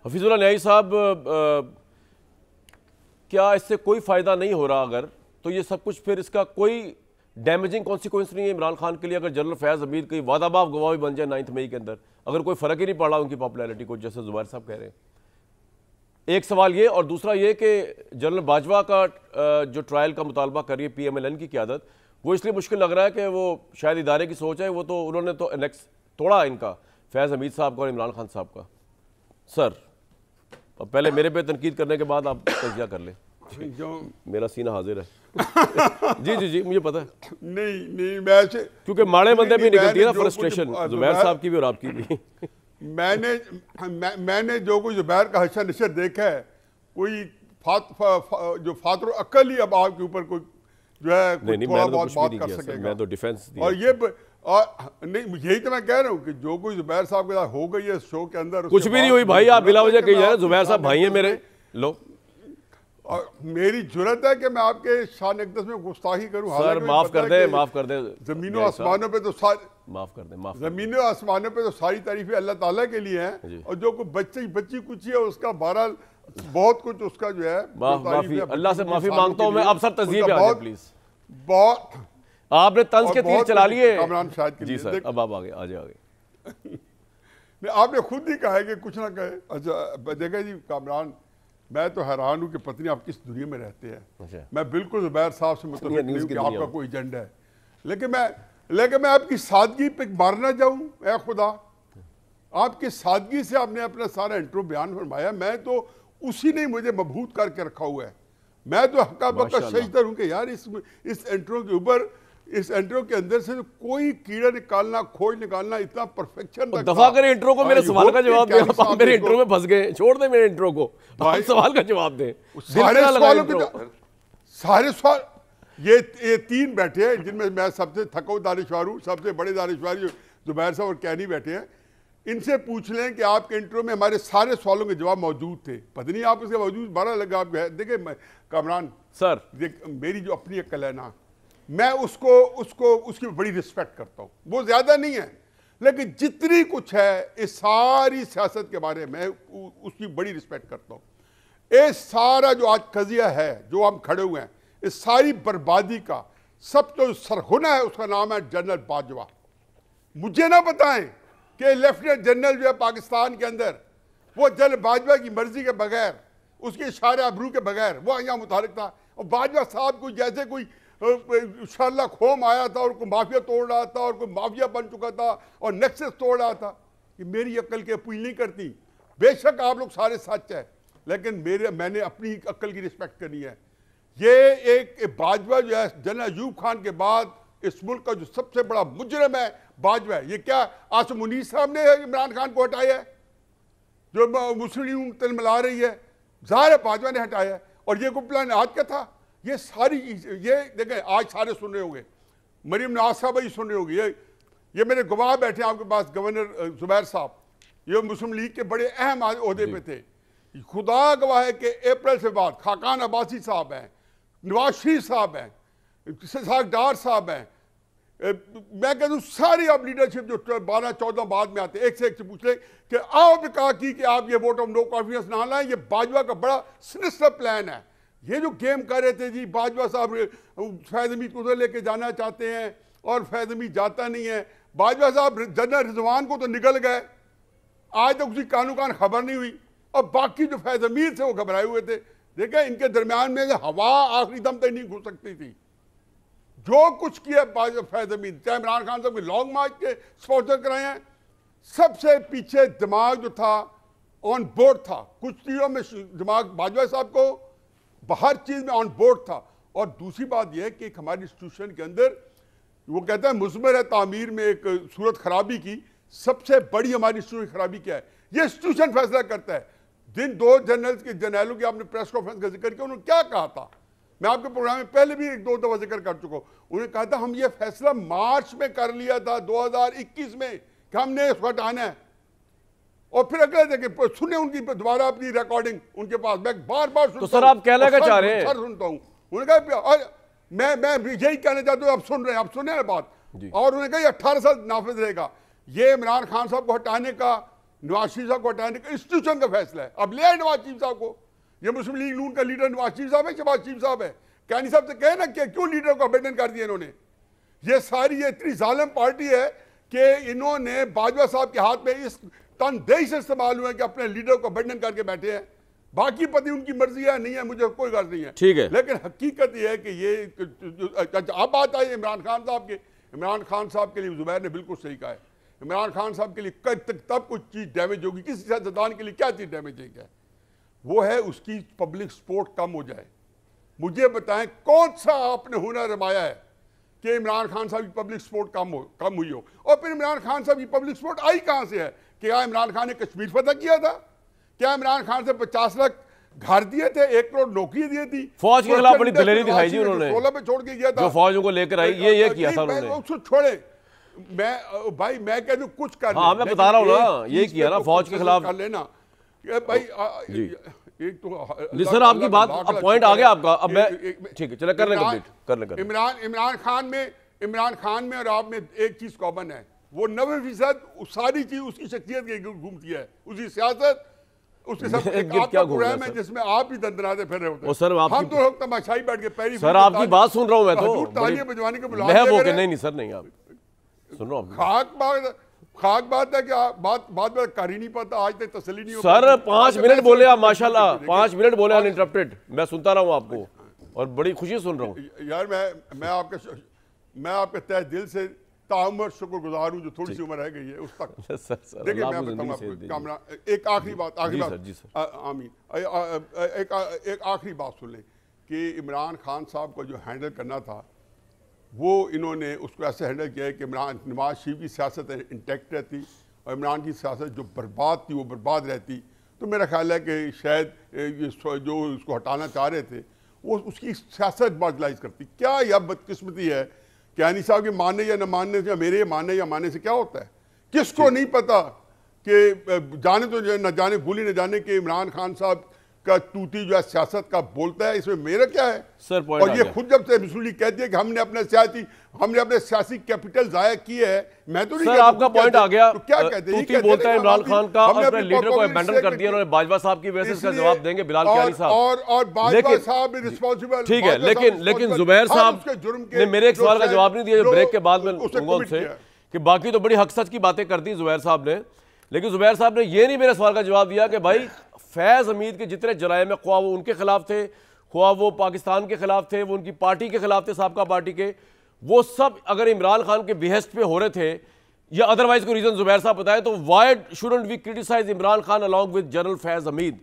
हफीजुल्लाह न्याई साहब, क्या इससे कोई फ़ायदा नहीं हो रहा अगर, तो ये सब कुछ फिर इसका कोई डैमेजिंग कॉन्सिक्वेंस नहीं है इमरान खान के लिए? अगर जनरल फैज़ हमीद कहीं वादाबाब गवाह भी बन जाए 9 मई के अंदर, अगर कोई फ़र्क ही नहीं पड़ा उनकी पॉपुलैरिटी को, जैसे ज़ुबैर साहब कह रहे हैं। एक सवाल ये, और दूसरा ये कि जनरल बाजवा का जो ट्रायल का मुतालबा कर रही है PMLN की क़यादत, वो इसलिए मुश्किल लग रहा है कि वो शायद इदारे की सोच है, वो तो उन्होंने तो एनेक्स तोड़ा इनका, फैज़ हमीद साहब का और इमरान खान साहब का। सर, अब पहले मेरे पे तनकीद करने के बाद आप तजिया कर लें। जो मेरा सीना हाजिर है। जी जी जी, मुझे पता है। नहीं मैं क्योंकि माड़े बंदे भी निकलती है ना फ्रस्ट्रेशन, ज़ुबैर साहब की भी और आपकी भी। मैंने जो कुछ ज़ुबैर का हशर नशर देखा है, कोई जो फातर अक्ल ही अब आपके ऊपर कोई जो है थोड़ा बहुत बात कर सकेगा। मैं तो डिफेंस दिया। और ये नहीं, यही तो मैं कह रहा हूँ कि जो कोई ज़ुबैर साहब के साथ हो गई है शो के अंदर, कुछ भी नहीं हुई भाई, आप बिला वजह कही जा रहे हैं। ज़ुबैर साहब भाई है मेरे, लो और मेरी जुर्रत है कि मैं आपके शान अक़दस में गुस्ताखी करूं। सर माफ कर दे, माफ कर दे। जमीनों आसमानों पे तो सारी माफ कर दे, माफ। जमीनों आसमानों पे तो सारी तारीफें अल्लाह ताला के लिए हैं, और जो कोई बच्ची कुछ है उसका बहरहाल बहुत कुछ उसका जो है माफी, अल्लाह से माफी मांगता हूं मैं। अब सर तज़िये पे आ जाए प्लीज। बहुत आपने तंज के तीर चला लिए कामरान शायद के जी सर, अब आप आगे आ जाए। आपने खुद ही कहा है कि कुछ ना कहे। अच्छा देखा जी कामरान, मैं तो हैरान हूँ कि पत्नी आप किस दुनिया में रहते हैं। मैं बिल्कुल ज़ुबैर साहब से मुतफ़िक़ नहीं हूँ कि आपका कोई एजेंडा है, लेकिन मैं आपकी सादगी पे मारना जाऊँ। ऐ खुदा, आपकी सादगी से आपने अपना सारा इंट्रो बयान फरमाया, मैं तो उसी ने मुझे मबहूत करके रखा हुआ है। मैं तो हक्का बक्का सजदर हूँ कि यार इस इंट्रो के ऊपर, इस इंट्रो के अंदर से कोई कीड़ा निकालना, खोज निकालना इतना परफेक्शन दफा करें इंट्रो को। मेरे सवाल का जवाब दें। आप मेरे इंट्रो में फंस गए, छोड़ दें मेरे इंट्रो को, सवाल का जवाब दें। सारे सवाल ये 3 बैठे हैं जिनमें मैं सबसे थको दानिशवार हूँ, सबसे बड़े दानिशवार ज़ुबैर साहब और कैनी बैठे हैं। इनसे पूछ लें कि आपके इंट्रो में हमारे सारे सवालों के जवाब मौजूद थे। पता नहीं आप उसके बावजूद बड़ा लगा आप देखे। कामरान सर, मेरी जो अपनी अक्ल है ना, मैं उसकी बड़ी रिस्पेक्ट करता हूँ। वो ज़्यादा नहीं है, लेकिन जितनी कुछ है इस सारी सियासत के बारे में उसकी बड़ी रिस्पेक्ट करता हूँ। ये सारा जो आज कज़िया है, जो हम खड़े हुए हैं, इस सारी बर्बादी का सब जो सरगुना है उसका नाम है जनरल बाजवा। मुझे ना बताएं कि लेफ्टिनेंट जनरल जो है पाकिस्तान के अंदर, वो जनरल बाजवा की मर्जी के बगैर, उसके इशारे अबरू के बगैर वो यहाँ मुतारिक था। और बाजवा साहब को जैसे कोई शाला खोम आया था और कोई माफिया तोड़ रहा था और कोई माफिया बन चुका था और नेक्सस तोड़ रहा था, कि मेरी अक्ल की अपील नहीं करती। बेशक आप लोग सारे सच है, लेकिन मैंने अपनी अक्ल की रिस्पेक्ट करनी है। ये एक बाजवा जो है, जनरल अयूब खान के बाद इस मुल्क का जो सबसे बड़ा मुजरिम है बाजवा है। ये क्या आसिम मुनीर साहब ने इमरान खान को हटाया है, जो मुस्लिम लीग तलमला रही है? ज़ाहिर है बाजवा ने हटाया है। और ये कोई प्लान आज का था? ये सारी ये देखें, आज सारे सुन रहे होंगे, मरीम नवाज साहब ही सुन रहे होंगे, ये मेरे गवाह बैठे हैं आपके पास, गवर्नर ज़ुबैर साहब, ये मुस्लिम लीग के बड़े अहम ओहदे पे थे। खुदा गवाह है कि अप्रैल से बाद खाकान अब्बासी साहब हैं, नवाज शरीफ साहब हैं, इसहाक डार साहब हैं, मैं कहता हूँ सारी आप लीडरशिप जो 12-14 बाद में आते, एक से पूछ लें कि आपने कहा कि आप ये वोट ऑफ नो कॉन्फिडेंस ना लाएं। ये बाजवा का बड़ा सिनिस्टर प्लान है। ये जो गेम कर रहे थे जी, बाजवा साहब फैज़ हमीद को उधर लेके जाना चाहते हैं और फैज़ हमीद जाता नहीं है। बाजवा साहब जनरल रिजवान को तो निकल गए, आज तक उसकी कानू कान खबर नहीं हुई, और बाकी जो फैज़ हमीद थे वो घबराए हुए थे। देखें इनके दरमियान में हवा आखिरी दम तक नहीं घुस सकती थी। जो कुछ किया फैज़ हमीद, चाहे इमरान खान साहब के लॉन्ग मार्च के स्पॉन्सर कराए हैं, सबसे पीछे दिमाग जो था ऑन बोर्ड था। कुछ चीज़ों में दिमाग बाजवा साहब को हर चीज़ में ऑन बोर्ड था। और दूसरी बात यह है कि एक हमारी इंस्टीट्यूशन के अंदर वो कहता है मुज़मर है तामीर में एक सूरत खराबी की, सबसे बड़ी हमारी इंस्टीट्यूशन खराबी क्या है? ये इंस्टीट्यूशन फैसला करता है। जिन 2 जनरलों की आपने प्रेस कॉन्फ्रेंस का जिक्र किया, उन्होंने क्या कहा था? मैं आपके प्रोग्राम में पहले भी 1-2 दफ़ा जिक्र कर चुका हूँ। उन्होंने कहा था हम ये फैसला मार्च में कर लिया था 2021 में कि हमने इसको हटाना है। और फिर अगले देखें सुने उनकी दोबारा अपनी रिकॉर्डिंग उनके पास, मैं बार-बार सुनता हूं। तो सर आप कहना क्या चाह रहे हैं? सर सुनता हूं। उन्होंने कहा मैं यही कहना चाहता हूं, आप सुन रहे हैं, आप सुने ना बात। और उन्होंने कहा 18 साल नाफिज रहेगा। ये इमरान खान साहब को हटाने का नवाज शरीफ साहब को हटाने का इंस्टीट्यूशन का फैसला है। अब ले आए नवाज शरीफ साहब को। ये मुस्लिम लीग नून का लीडर नवाज शरीफ साहब है, शहबाज शरीफ साहब है। कैनी साहब से कहे ना कि क्यों लीडर को अबेंडन कर दिया इन्होंने। ये सारी ये इतनी जालिम पार्टी है कि इन्होंने बाजवा साहब के हाथ में इस तनदेही से इस्तेमाल हुए कि अपने लीडर को अबेंडन करके बैठे हैं। बाकी पति उनकी मर्जी है, नहीं है, मुझे कोई गर्ज नहीं है, ठीक है। लेकिन हकीकत ये है कि ये अब बात आई इमरान खान साहब के। इमरान खान साहब के लिए जुबैर ने बिल्कुल सही कहा है। इमरान खान साहब के लिए तब कुछ चीज़ डैमेज होगी, किसी सियासतदान के लिए क्या चीज़ डैमेज है, वो है उसकी पब्लिक सपोर्ट कम हो जाए। मुझे बताएं कौन सा आपने हुनर रमाया है कि इमरान खान साहब की पब्लिक सपोर्ट कम हुई हो। और फिर इमरान खान साहब की पब्लिक सपोर्ट आई कहां से है? क्या इमरान खान ने कश्मीर फतह किया था? क्या इमरान खान से 50 लाख घर दिए थे, 1 करोड़ नौकरी दी थी? फौज के खिलाफ बड़ी दलेरी दिखाई थी उन्होंने, 16 पे छोड़ के गया था, जो फौजों को लेकर आई, ये किया था उन्होंने। उसको छोड़े, मैं कह दूं कुछ कर, हाँ मैं बता रहा हूँ ना, ये किया ना फौज के खिलाफ कर लेना भाई। एक तो सर आपकी बात, अब पॉइंट आ गया आपका। अब मैं ठीक है, चलो कर ले कंप्लीट, कर ले। इमरान खान में और आप में एक चीज कॉमन है, वो 90% सारी चीज उसकी शख्सियत की घूमती है, उसकी सियासत, उसके सब क्या प्रोग्राम है जिसमें आप ही दंदनाते फिर रहे होते हैं। सर हम तो तमाशाई बैठ के पैरी सर आपकी बात सुन रहा हूँ मैं तो तालियां बजवाने के बुला नहीं सर नहीं, आप सुन रहा हूँ। खाक बात है कि बात कर ही नहीं पाता, आज तक तसल्ली नहीं हो। सर 5 मिनट बोले आप माशाल्लाह, 5 मिनट बोले अनइंटरप्टेड, मैं सुनता रहा हूँ आपको और बड़ी खुशी सुन रहा हूँ। यार मैं आपके तहे दिल से ताउम्र शुक्रगुजार हूँ जो थोड़ी सी उम्र रह गई है उस तक। देखिए मैं बताऊँ आपको एक आखिरी बात आमीन, एक आखिरी बात सुन लें कि इमरान खान साहब को जो हैंडल करना था वो इन्होंने उसको ऐसे हैंडल किया है कि नवाज शरीफ की सियासत इंटैक्ट रहती और इमरान की सियासत जो बर्बाद थी वो बर्बाद रहती। तो मेरा ख्याल है कि शायद जो उसको हटाना चाह रहे थे वो उसकी सियासत मार्जिनलाइज करती। क्या यह बदकिस्मती है कि कैनी साहब के मानने या न मानने से, मेरे मानने या मानने से क्या होता है? किसको नहीं पता कि जाने तो न जाने भूली न जाने कि इमरान खान साहब का तूती जो है सियासत का बोलता है, इसमें मेरा क्या है सर? और ये खुद जब से मिसूली कहती है कि हमने अपने सियासी कैपिटल जाया किया है, मैं तो नहीं सर आपका पॉइंट आ गया। तो क्या कहते हैं? तूती बोलता है इमरान खान का, अपने लीडर को अबैंडन कर दिया उन्होंने। बाजवा साहब की वजह से जवाब देंगे बिलाल कियानी साहब और बाजवा साहब रिस्पांसिबल, ठीक है, लेकिन जुबैर साहब ने मेरे एक सवाल का जवाब नहीं दिया जो ब्रेक के बाद में दूंगा उनसे, कि बाकी तो बड़ी हक सच की बातें कर दी जुबैर साहब ने, लेकिन जुबैर साहब ने ये नहीं मेरे सवाल का जवाब दिया कि भाई फैज़ हमीद के जितने जराइम है, ख्वाह वो उनके खिलाफ थे, ख्वाह वो पाकिस्तान के खिलाफ थे, वो उनकी पार्टी के खिलाफ थे, साबका पार्टी के, वो सब अगर इमरान खान के बिहेस्ट पे हो रहे थे या अदरवाइज कोई रीजन जुबैर साहब बताए, तो why shouldn't we criticise Imran Khan along with general Faiz Hamid?